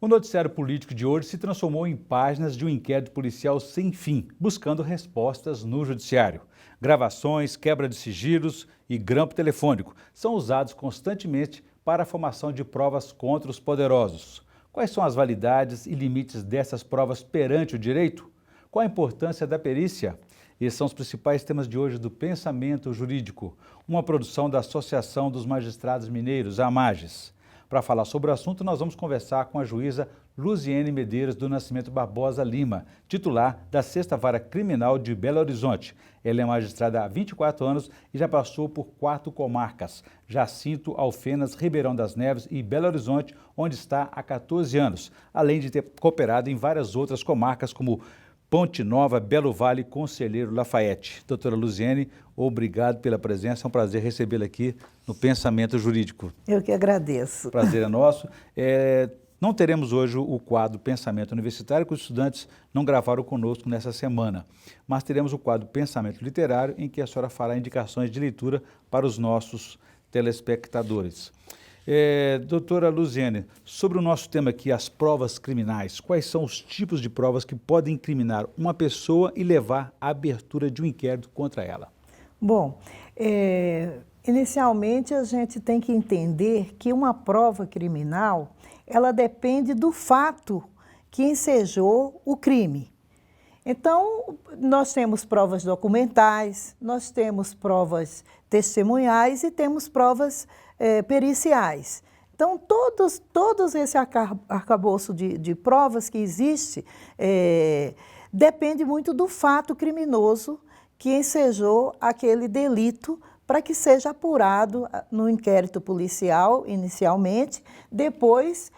O noticiário político de hoje se transformou em páginas de um inquérito policial sem fim, buscando respostas no judiciário. Gravações, quebra de sigilos e grampo telefônico são usados constantemente para a formação de provas contra os poderosos. Quais são as validades e limites dessas provas perante o direito? Qual a importância da perícia? Esses são os principais temas de hoje do Pensamento Jurídico, uma produção da Associação dos Magistrados Mineiros, a AMAGES. Para falar sobre o assunto, nós vamos conversar com a juíza Luziene Medeiros do Nascimento Barbosa Lima, titular da 6ª Vara Criminal de Belo Horizonte. Ela é magistrada há 24 anos e já passou por 4 comarcas: Jacinto, Alfenas, Ribeirão das Neves e Belo Horizonte, onde está há 14 anos, além de ter cooperado em várias outras comarcas como Ponte Nova, Belo Vale e Conselheiro Lafayette. Doutora Luziene, obrigado pela presença, é um prazer recebê-la aqui no Pensamento Jurídico. Eu que agradeço. Prazer é nosso. Não teremos hoje o quadro Pensamento Universitário, que os estudantes não gravaram conosco nessa semana, mas teremos o quadro Pensamento Literário, em que a senhora fará indicações de leitura para os nossos telespectadores. Doutora Luziene, sobre o nosso tema aqui, as provas criminais, quais são os tipos de provas que podem incriminar uma pessoa e levar à abertura de um inquérito contra ela? Bom, inicialmente a gente tem que entender que uma prova criminal, ela depende do fato que ensejou o crime. Então, nós temos provas documentais, nós temos provas testemunhais e temos provas periciais. Então, todos esse arcabouço de provas que existe depende muito do fato criminoso que ensejou aquele delito para que seja apurado no inquérito policial inicialmente, depois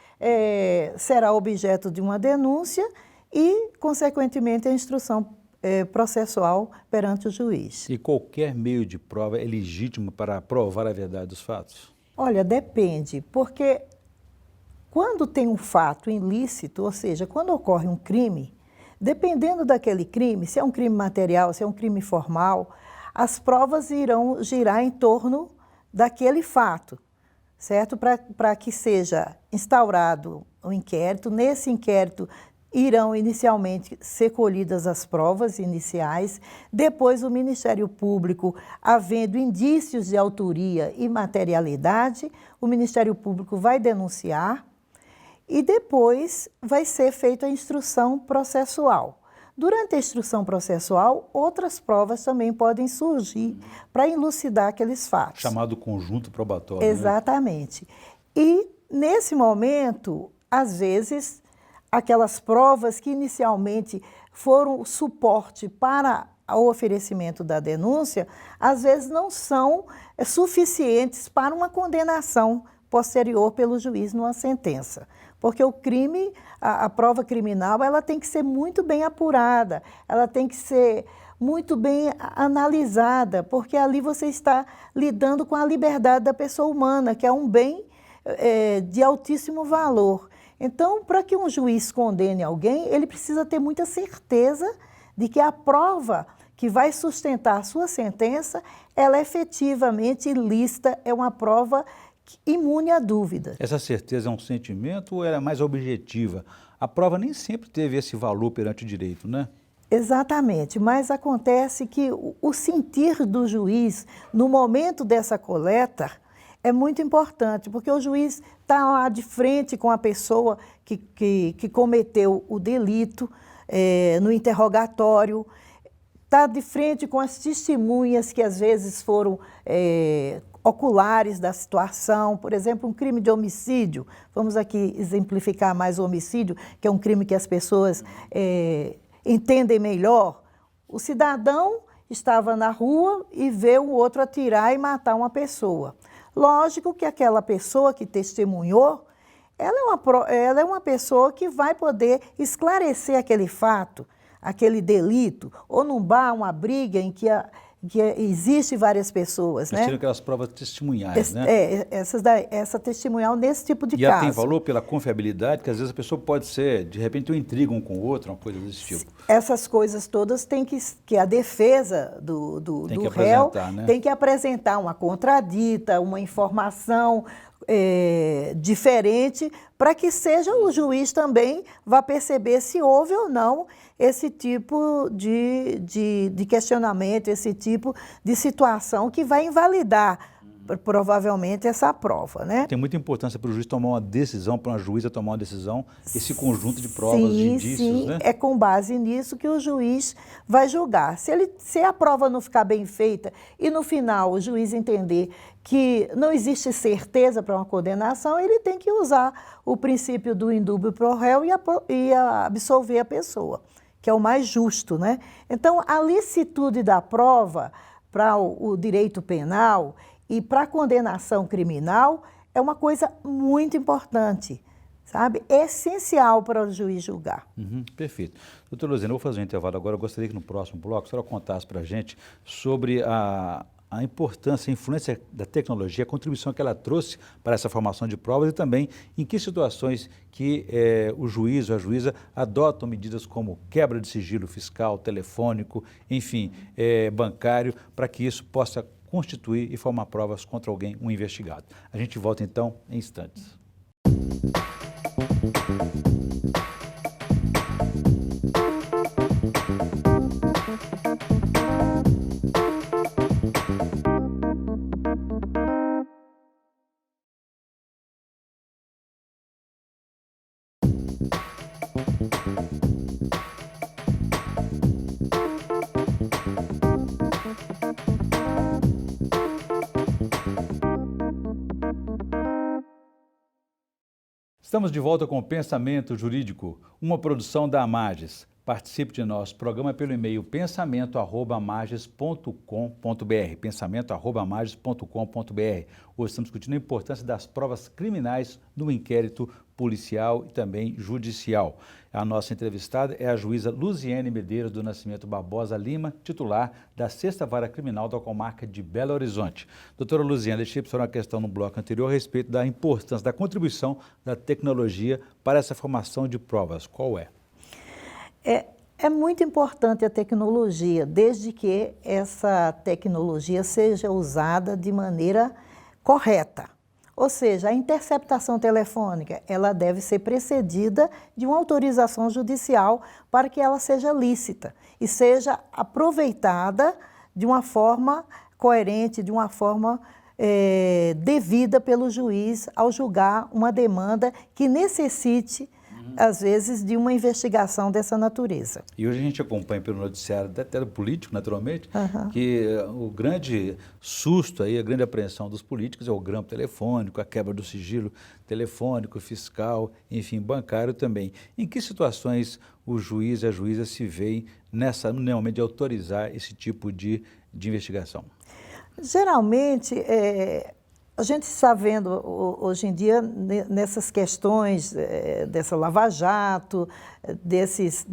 será objeto de uma denúncia e, consequentemente, a instrução processual perante o juiz. E qualquer meio de prova é legítimo para provar a verdade dos fatos? Olha, depende, porque quando tem um fato ilícito, ou seja, quando ocorre um crime, dependendo daquele crime, se é um crime material, se é um crime formal, as provas irão girar em torno daquele fato, certo? Para que seja instaurado o inquérito. Nesse inquérito irão inicialmente ser colhidas as provas iniciais, depois o Ministério Público, havendo indícios de autoria e materialidade, o Ministério Público vai denunciar e depois vai ser feita a instrução processual. Durante a instrução processual, outras provas também podem surgir para elucidar aqueles fatos. Chamado conjunto probatório. Exatamente. Né? E, nesse momento, às vezes, aquelas provas que inicialmente foram o suporte para o oferecimento da denúncia, às vezes não são suficientes para uma condenação posterior pelo juiz numa sentença. Porque o crime, a prova criminal, ela tem que ser muito bem apurada, ela tem que ser muito bem analisada, porque ali você está lidando com a liberdade da pessoa humana, que é um bem de altíssimo valor. Então, para que um juiz condene alguém, ele precisa ter muita certeza de que a prova que vai sustentar a sua sentença, ela é efetivamente ilícita, é uma prova imune à dúvida. Essa certeza é um sentimento ou era mais objetiva? A prova nem sempre teve esse valor perante o direito, né? Exatamente, mas acontece que o sentir do juiz no momento dessa coleta é muito importante, porque o juiz está lá de frente com a pessoa que cometeu o delito no interrogatório, está de frente com as testemunhas que às vezes foram oculares da situação, por exemplo, um crime de homicídio. Vamos aqui exemplificar mais o homicídio, que é um crime que as pessoas entendem melhor. O cidadão estava na rua e vê o outro atirar e matar uma pessoa. Lógico que aquela pessoa que testemunhou, ela é uma pessoa que vai poder esclarecer aquele fato, aquele delito, ou num bar, uma briga em que existe várias pessoas, né? Tiram aquelas provas testemunhais, né? Essa testemunhal nesse tipo de caso. E ela tem valor pela confiabilidade, que às vezes a pessoa pode ser, de repente, uma intriga um com o outro, uma coisa desse tipo. Essas coisas todas tem que a defesa do réu né? Tem que apresentar uma contradita, uma informação diferente, para que seja o juiz também vá perceber se houve ou não esse tipo de questionamento, esse tipo de situação que vai invalidar provavelmente essa prova, né? Tem muita importância para o juiz tomar uma decisão, para uma juíza tomar uma decisão, esse conjunto de provas, de indícios, né? É com base nisso que o juiz vai julgar. Se a prova não ficar bem feita e no final o juiz entender que não existe certeza para uma condenação, ele tem que usar o princípio do indúbio pro réu e absolver a pessoa, que é o mais justo, né? Então, a licitude da prova para o direito penal e para a condenação criminal é uma coisa muito importante, sabe? É essencial para o juiz julgar. Perfeito. Doutora Luziane, eu vou fazer um intervalo agora. Eu gostaria que no próximo bloco a senhora contasse para a gente sobre a importância, a influência da tecnologia, a contribuição que ela trouxe para essa formação de provas e também em que situações que o juiz ou a juíza adotam medidas como quebra de sigilo fiscal, telefônico, enfim, bancário, para que isso possa constituir e formar provas contra alguém, um investigado. A gente volta então em instantes. Estamos de volta com o Pensamento Jurídico, uma produção da Amages. Participe de nosso programa pelo e-mail pensamento@amages.com.br, pensamento@amages.com.br. Hoje estamos discutindo a importância das provas criminais no inquérito policial e também judicial. A nossa entrevistada é a juíza Luziane Medeiros do Nascimento Barbosa Lima, titular da 6ª Vara Criminal da Comarca de Belo Horizonte. Doutora Luziane, deixei para a senhora uma questão no bloco anterior a respeito da importância, da contribuição da tecnologia para essa formação de provas. Qual é? É muito importante a tecnologia, desde que essa tecnologia seja usada de maneira correta. Ou seja, a interceptação telefônica, ela deve ser precedida de uma autorização judicial para que ela seja lícita e seja aproveitada de uma forma coerente, de uma forma devida pelo juiz ao julgar uma demanda que necessite às vezes, de uma investigação dessa natureza. E hoje a gente acompanha pelo noticiário, até do político, naturalmente, que o grande susto, aí, a grande apreensão dos políticos é o grampo telefônico, a quebra do sigilo telefônico, fiscal, enfim, bancário também. Em que situações o juiz e a juíza se veem no momento de autorizar esse tipo de investigação? Geralmente, a gente está vendo hoje em dia nessas questões dessa lava-jato, desses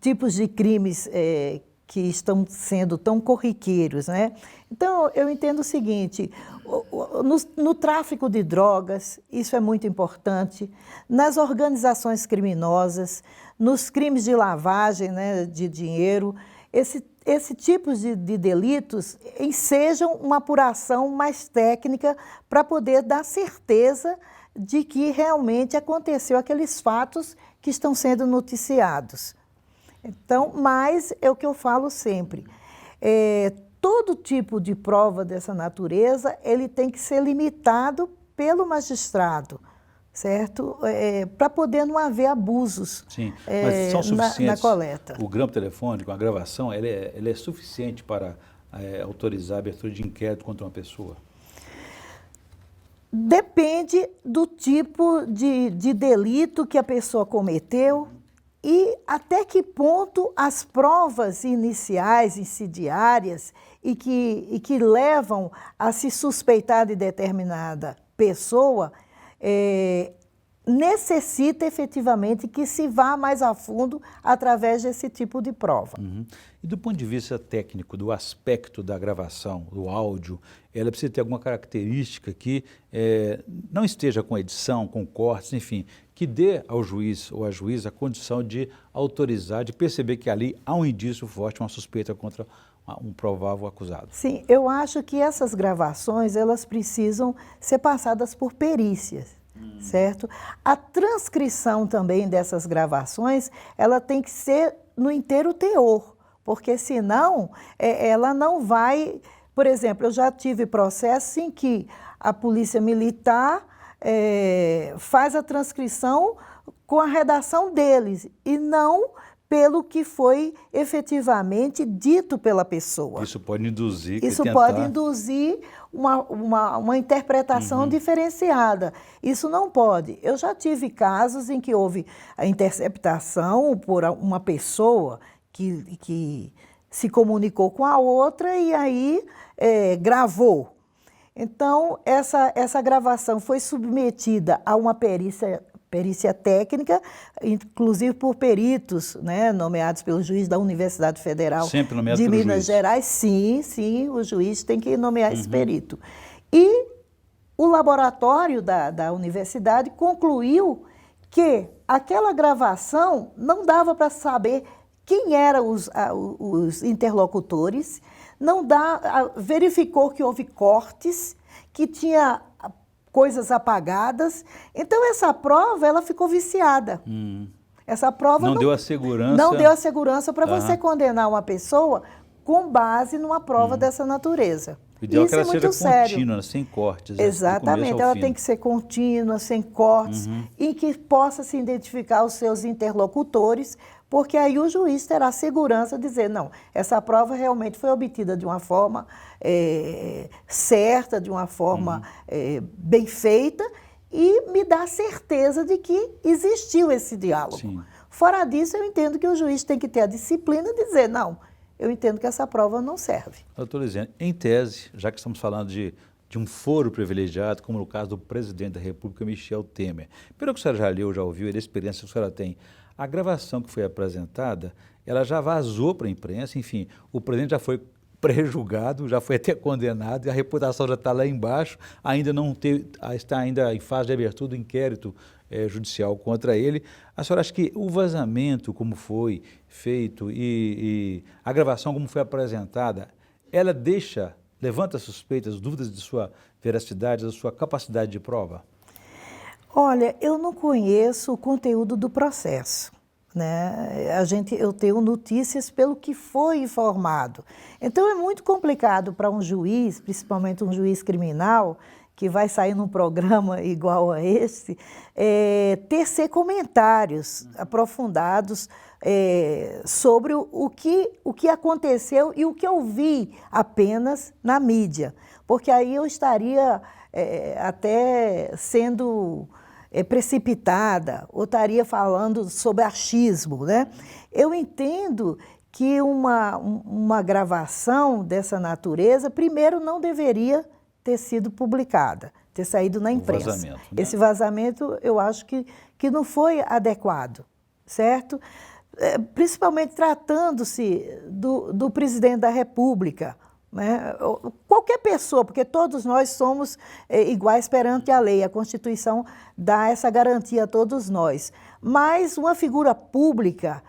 tipos de crimes que estão sendo tão corriqueiros, né? Então, eu entendo o seguinte, no tráfico de drogas, isso é muito importante, nas organizações criminosas, nos crimes de lavagem, né, de dinheiro, esse tipo de delitos ensejam uma apuração mais técnica para poder dar certeza de que realmente aconteceu aqueles fatos que estão sendo noticiados. Então, mas é o que eu falo sempre, todo tipo de prova dessa natureza, ele tem que ser limitado pelo magistrado, certo? Para poder não haver abusos. Sim, mas são suficientes. Na coleta. O grampo telefônico, a gravação, ele é suficiente para autorizar a abertura de inquérito contra uma pessoa? Depende do tipo de delito que a pessoa cometeu e até que ponto as provas iniciais, insidiárias e que levam a se suspeitar de determinada pessoa necessita efetivamente que se vá mais a fundo através desse tipo de prova. E do ponto de vista técnico, do aspecto da gravação, do áudio, ela precisa ter alguma característica que não esteja com edição, com cortes, enfim, que dê ao juiz ou à juíza a condição de autorizar, de perceber que ali há um indício forte, uma suspeita contra um provável acusado. Sim, eu acho que essas gravações, elas precisam ser passadas por perícias, certo? A transcrição também dessas gravações, ela tem que ser no inteiro teor, porque senão ela não vai... Por exemplo, eu já tive processos em que a polícia militar faz a transcrição com a redação deles e não pelo que foi efetivamente dito pela pessoa. Isso pode induzir... Isso pode induzir uma interpretação diferenciada. Isso não pode. Eu já tive casos em que houve a interceptação por uma pessoa que se comunicou com a outra e aí gravou. Então, essa gravação foi submetida a uma perícia técnica, inclusive por peritos, né, nomeados pelo juiz da Universidade Federal de Minas Gerais. Sim, o juiz tem que nomear esse perito. E o laboratório da universidade concluiu que aquela gravação não dava para saber quem eram os interlocutores, verificou que houve cortes, que tinha coisas apagadas. Então, essa prova, ela ficou viciada. Essa prova não deu a segurança. Não deu a segurança para você condenar uma pessoa com base numa prova dessa natureza. O ideal é que ela muito seja contínua, sem cortes. Exatamente, ela tem que ser contínua, sem cortes, e que possa se identificar os seus interlocutores, porque aí o juiz terá segurança de dizer, não, essa prova realmente foi obtida de uma forma certa, de uma forma bem feita, e me dá certeza de que existiu esse diálogo. Sim. Fora disso, eu entendo que o juiz tem que ter a disciplina de dizer, não, eu entendo que essa prova não serve. Doutora Elisiane, em tese, já que estamos falando de um foro privilegiado, como no caso do presidente da República, Michel Temer, pelo que a senhora já leu, já ouviu, e da experiência que a senhora tem, a gravação que foi apresentada, ela já vazou para a imprensa, enfim, o presidente já foi pré-julgado, já foi até condenado, e a reputação já está lá embaixo, ainda não está ainda em fase de abertura do inquérito judicial contra ele. A senhora acha que o vazamento, como foi feito, e a gravação como foi apresentada, ela levanta suspeitas, dúvidas de sua veracidade, da sua capacidade de prova? Olha, eu não conheço o conteúdo do processo, né? Eu tenho notícias pelo que foi informado. Então é muito complicado para um juiz, principalmente um juiz criminal, que vai sair num programa igual a esse, tecer comentários aprofundados sobre o que aconteceu e o que eu vi apenas na mídia. Porque aí eu estaria até sendo precipitada, ou estaria falando sobre achismo, né? Eu entendo que uma gravação dessa natureza, primeiro, não deveria ter sido publicada, ter saído na imprensa. Vazamento, né? Esse vazamento, eu acho que não foi adequado, certo? Principalmente tratando-se do presidente da República, né? Qualquer pessoa, porque todos nós somos iguais perante a lei, a Constituição dá essa garantia a todos nós. Mas uma figura pública,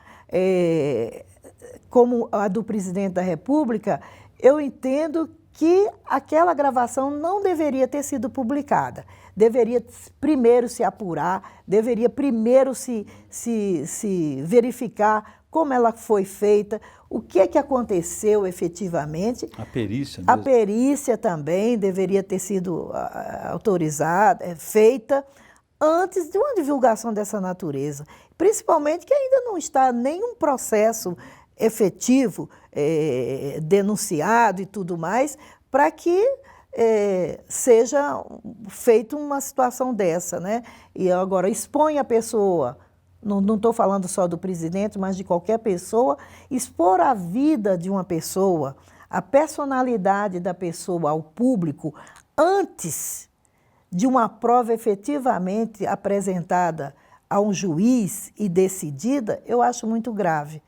como a do presidente da República, eu entendo que aquela gravação não deveria ter sido publicada. Deveria primeiro se apurar, deveria primeiro se verificar como ela foi feita, o que aconteceu efetivamente. A perícia mesmo. A perícia também deveria ter sido autorizada, feita, antes de uma divulgação dessa natureza. Principalmente que ainda não está nenhum processo efetivo, denunciado e tudo mais, para que seja feita uma situação dessa, né? E agora expõe a pessoa, não estou falando só do presidente, mas de qualquer pessoa, expor a vida de uma pessoa, a personalidade da pessoa ao público, antes de uma prova efetivamente apresentada a um juiz e decidida, eu acho muito grave.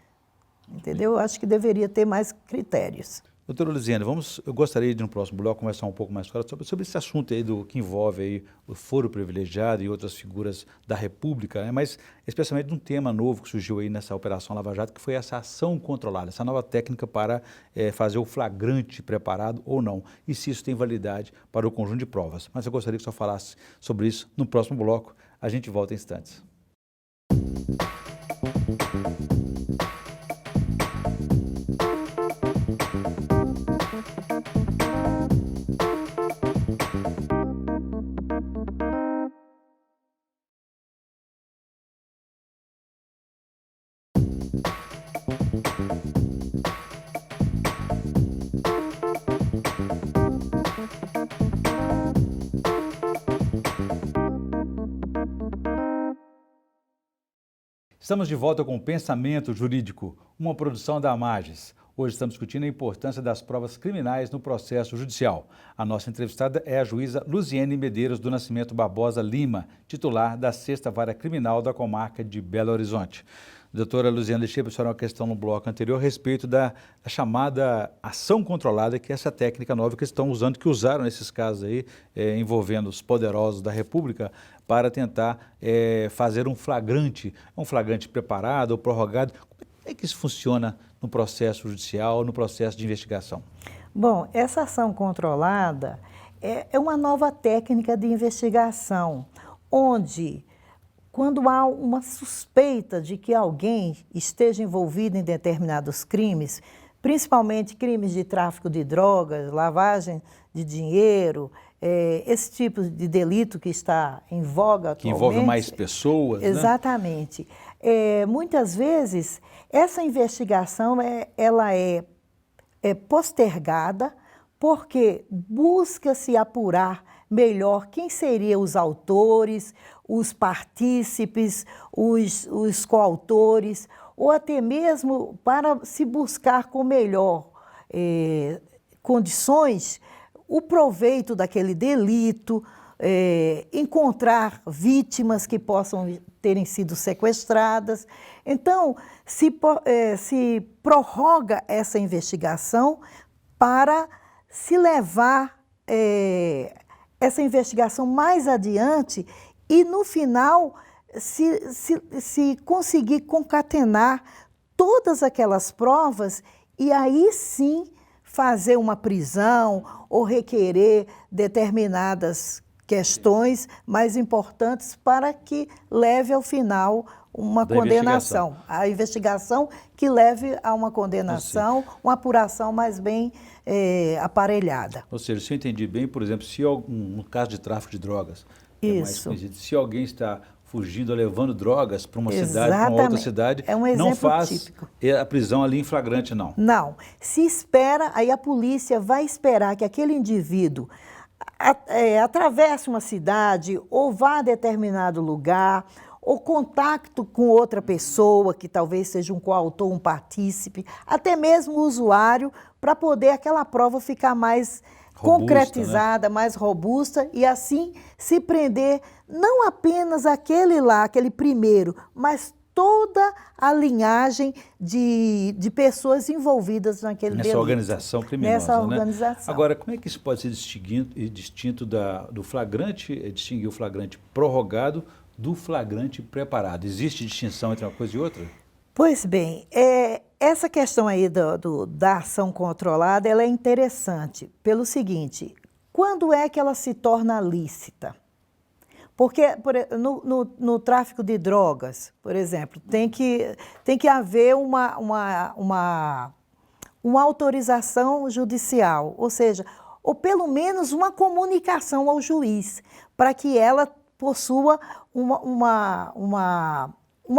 Entendeu? Eu acho que deveria ter mais critérios. Doutora Luziane, eu gostaria de, no próximo bloco, conversar um pouco mais sobre esse assunto aí que envolve aí o foro privilegiado e outras figuras da República, né? Mas especialmente de um tema novo que surgiu aí nessa Operação Lava Jato, que foi essa ação controlada, essa nova técnica para fazer o flagrante preparado ou não, e se isso tem validade para o conjunto de provas. Mas eu gostaria que o senhor falasse sobre isso no próximo bloco. A gente volta em instantes. Estamos de volta com o Pensamento Jurídico, uma produção da Amages. Hoje estamos discutindo a importância das provas criminais no processo judicial. A nossa entrevistada é a juíza Luziane Medeiros do Nascimento Barbosa Lima, titular da 6ª Vara Criminal da Comarca de Belo Horizonte. Doutora Luziane, deixei para a senhora uma questão no bloco anterior a respeito da chamada ação controlada, que é essa técnica nova que estão usando, que usaram nesses casos aí, envolvendo os poderosos da República, para tentar fazer um flagrante preparado ou prorrogado. Como é que isso funciona no processo judicial, no processo de investigação? Bom, essa ação controlada é uma nova técnica de investigação, onde, quando há uma suspeita de que alguém esteja envolvido em determinados crimes, principalmente crimes de tráfico de drogas, lavagem de dinheiro, esse tipo de delito que está em voga atualmente. Que envolve mais pessoas, exatamente. Né? Muitas vezes, essa investigação ela é postergada porque busca-se apurar melhor quem seriam os autores, os partícipes, os coautores, ou até mesmo para se buscar com melhor condições o proveito daquele delito, encontrar vítimas que possam terem sido sequestradas. Então, se prorroga essa investigação para se levar essa investigação mais adiante e, no final, se conseguir concatenar todas aquelas provas e aí sim fazer uma prisão ou requerer determinadas questões mais importantes para que leve ao final uma condenação. A investigação que leve a uma condenação, uma apuração mais bem aparelhada. Ou seja, se eu entendi bem, por exemplo, se no caso de tráfico de drogas, isso. Se alguém está fugindo ou levando drogas para uma cidade, para uma outra cidade, não faz típico. A prisão ali em flagrante, não. Não. Se espera, aí a polícia vai esperar que aquele indivíduo atravesse uma cidade ou vá a determinado lugar, ou contato com outra pessoa, que talvez seja um coautor, um partícipe, até mesmo o usuário, para poder aquela prova ficar mais concretizada, né? Mais robusta, e assim se prender não apenas aquele primeiro, mas toda a linhagem de pessoas envolvidas naquele delito. Nessa organização criminosa, nessa organização. Né? Agora, como é que isso pode ser distinto do flagrante, distinguir o flagrante prorrogado do flagrante preparado? Existe distinção entre uma coisa e outra? Pois bem, essa questão aí da ação controlada, ela é interessante pelo seguinte: quando é que ela se torna lícita? Porque no tráfico de drogas, por exemplo, tem que haver uma autorização judicial, ou seja, ou pelo menos uma comunicação ao juiz, para que ela possua uma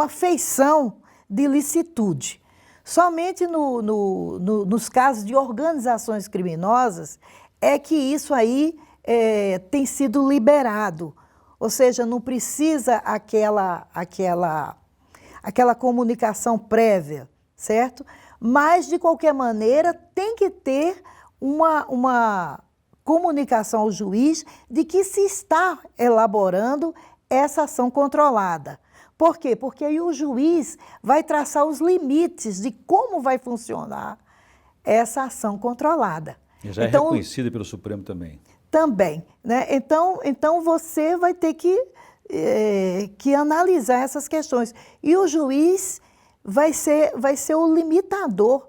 feição de licitude. Somente nos casos de organizações criminosas é que isso aí tem sido liberado. Ou seja, não precisa aquela comunicação prévia, certo? Mas, de qualquer maneira, tem que ter uma comunicação ao juiz de que se está elaborando essa ação controlada. Por quê? Porque aí o juiz vai traçar os limites de como vai funcionar essa ação controlada. E já é reconhecida pelo Supremo também. Também, né? Então você vai ter que analisar essas questões. E o juiz vai ser o limitador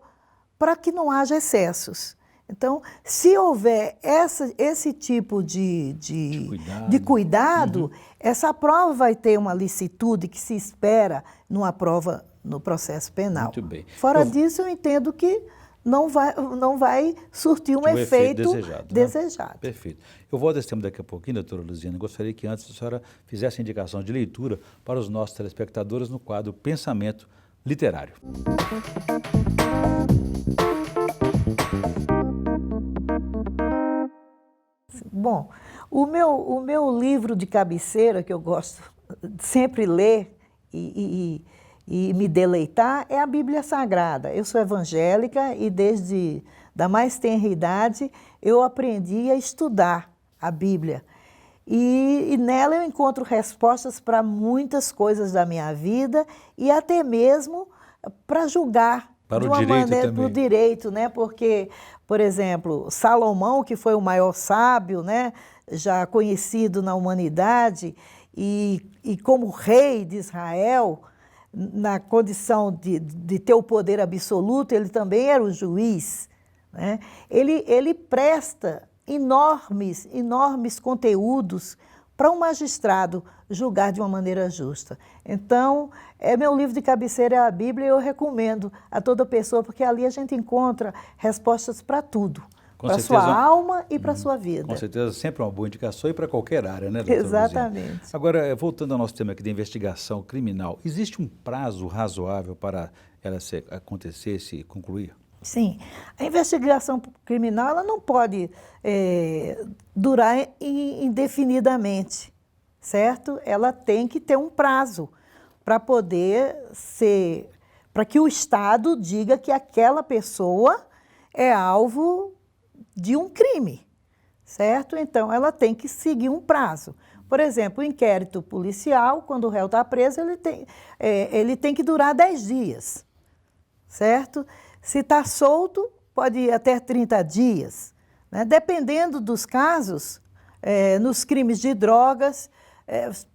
para que não haja excessos. Então, se houver esse tipo de cuidado, essa prova vai ter uma licitude que se espera numa prova no processo penal. Muito bem. Fora disso, eu entendo que não vai surtir um efeito desejado. Né? Perfeito. Eu volto a esse tema daqui a pouquinho, doutora Luziana. Gostaria que antes a senhora fizesse a indicação de leitura para os nossos telespectadores no quadro Pensamento Literário. Bom, o meu livro de cabeceira, que eu gosto de sempre ler e me deleitar, é a Bíblia Sagrada. Eu sou evangélica e desde da mais tenra idade eu aprendi a estudar a Bíblia. E nela eu encontro respostas para muitas coisas da minha vida e até mesmo para julgar de uma maneira para o direito, né? Porque, por exemplo, Salomão, que foi o maior sábio, né? Já conhecido na humanidade, e como rei de Israel, na condição de ter o poder absoluto, ele também era o juiz, né? Ele presta enormes conteúdos para um magistrado julgar de uma maneira justa. Então, meu livro de cabeceira é a Bíblia e eu recomendo a toda pessoa, porque ali a gente encontra respostas para tudo. Para a sua alma e para a sua vida. Com certeza, sempre uma boa indicação e para qualquer área, né, doutora Exatamente. Luziana? Agora, voltando ao nosso tema aqui da investigação criminal, existe um prazo razoável para ela acontecer, se concluir? Sim. A investigação criminal ela não pode durar indefinidamente, certo? Ela tem que ter um prazo para poder para que o Estado diga que aquela pessoa é alvo de um crime, certo? Então, ela tem que seguir um prazo. Por exemplo, o inquérito policial, quando o réu está preso, ele tem que durar 10 dias, certo? Se está solto, pode ir até 30 dias. Né? Dependendo dos casos, nos crimes de drogas,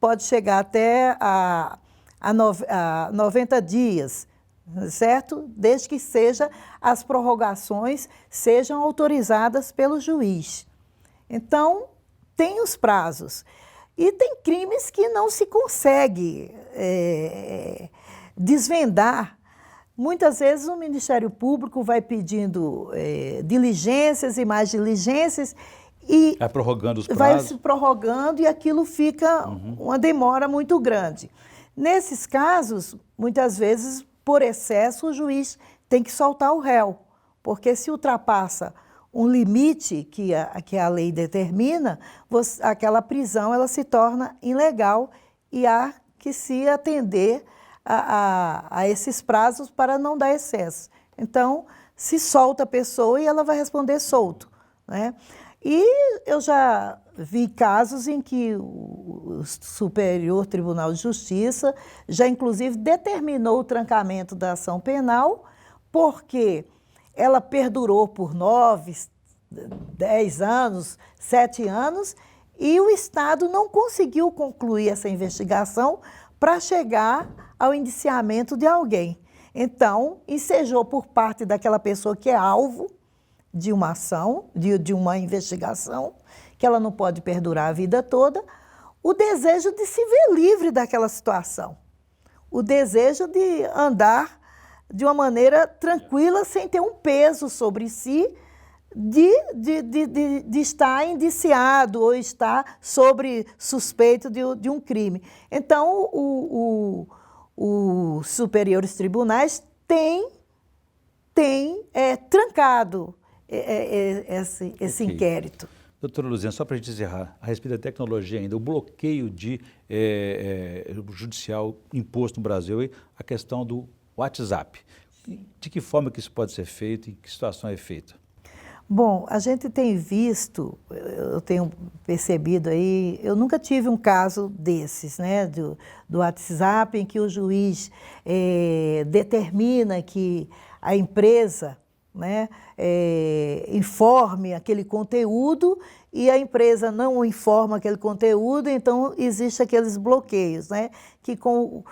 pode chegar até a 90 dias, certo? Desde que as prorrogações sejam autorizadas pelo juiz. Então, tem os prazos. E tem crimes que não se consegue desvendar. Muitas vezes o Ministério Público vai pedindo diligências e mais diligências e vai prorrogando os prazos. Vai se prorrogando e aquilo fica uma demora muito grande. Nesses casos, muitas vezes, por excesso, o juiz tem que soltar o réu, porque se ultrapassa um limite que a lei determina, aquela prisão ela se torna ilegal e há que se atender a esses prazos para não dar excesso. Então, se solta a pessoa e ela vai responder solto, né? E eu já vi casos em que o Superior Tribunal de Justiça já, inclusive, determinou o trancamento da ação penal porque ela perdurou por 9, 10 anos, 7 anos e o Estado não conseguiu concluir essa investigação para chegar ao indiciamento de alguém. Então, ensejou por parte daquela pessoa que é alvo de uma ação, de uma investigação, que ela não pode perdurar a vida toda, o desejo de se ver livre daquela situação. O desejo de andar de uma maneira tranquila, sem ter um peso sobre si, de estar indiciado ou estar sobre suspeito de um crime. Então, os superiores tribunais têm trancado esse inquérito. Doutora Luziana, só para a gente encerrar, a respeito da tecnologia ainda, o bloqueio judicial imposto no Brasil e a questão do WhatsApp. De que forma que isso pode ser feito e em que situação é feito? Bom, a gente tem visto, eu tenho percebido aí, eu nunca tive um caso desses, né, do WhatsApp, em que o juiz determina que a empresa né, informe aquele conteúdo e a empresa não informa aquele conteúdo, então existe aqueles bloqueios, né, que com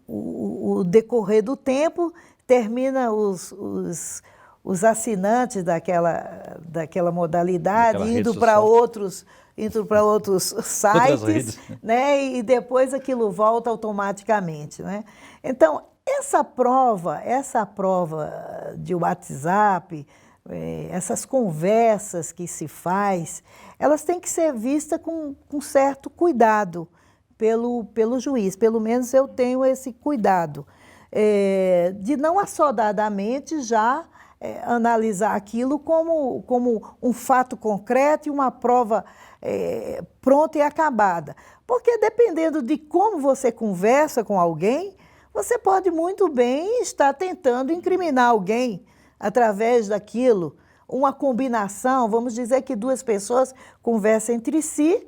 o decorrer do tempo termina os assinantes daquela modalidade indo para outros sites, né, e depois aquilo volta automaticamente, né? Então, essa prova de WhatsApp, essas conversas que se faz, elas têm que ser vistas com certo cuidado pelo juiz. Pelo menos eu tenho esse cuidado, de não assodadamente já analisar aquilo como um fato concreto e uma prova pronta e acabada. Porque dependendo de como você conversa com alguém, você pode muito bem estar tentando incriminar alguém através daquilo. Uma combinação, vamos dizer que duas pessoas conversam entre si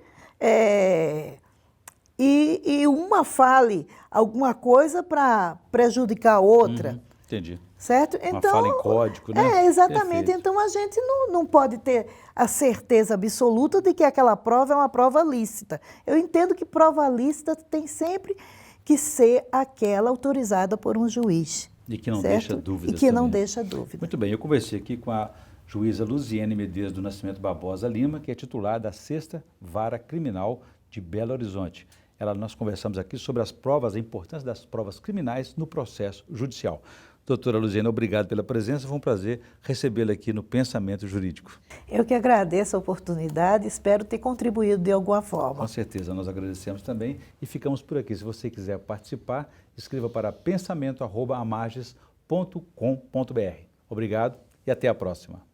e uma fale alguma coisa para prejudicar a outra. Entendi. Certo? Então, uma fala em código, né? Exatamente. Perfeito. Então, a gente não pode ter a certeza absoluta de que aquela prova é uma prova lícita. Eu entendo que prova lícita tem sempre que ser aquela autorizada por um juiz. E que não certo? Deixa dúvidas E que não também. deixa dúvida. Muito bem, eu conversei aqui com a juíza Luziene Medeiros do Nascimento Barbosa Lima, que é titular da 6ª Vara Criminal de Belo Horizonte. Nós conversamos aqui sobre as provas, a importância das provas criminais no processo judicial. Doutora Luziene, obrigado pela presença, foi um prazer recebê-la aqui no Pensamento Jurídico. Eu que agradeço a oportunidade, espero ter contribuído de alguma forma. Com certeza, nós agradecemos também e ficamos por aqui. Se você quiser participar, escreva para pensamento@amages.com.br. Obrigado e até a próxima.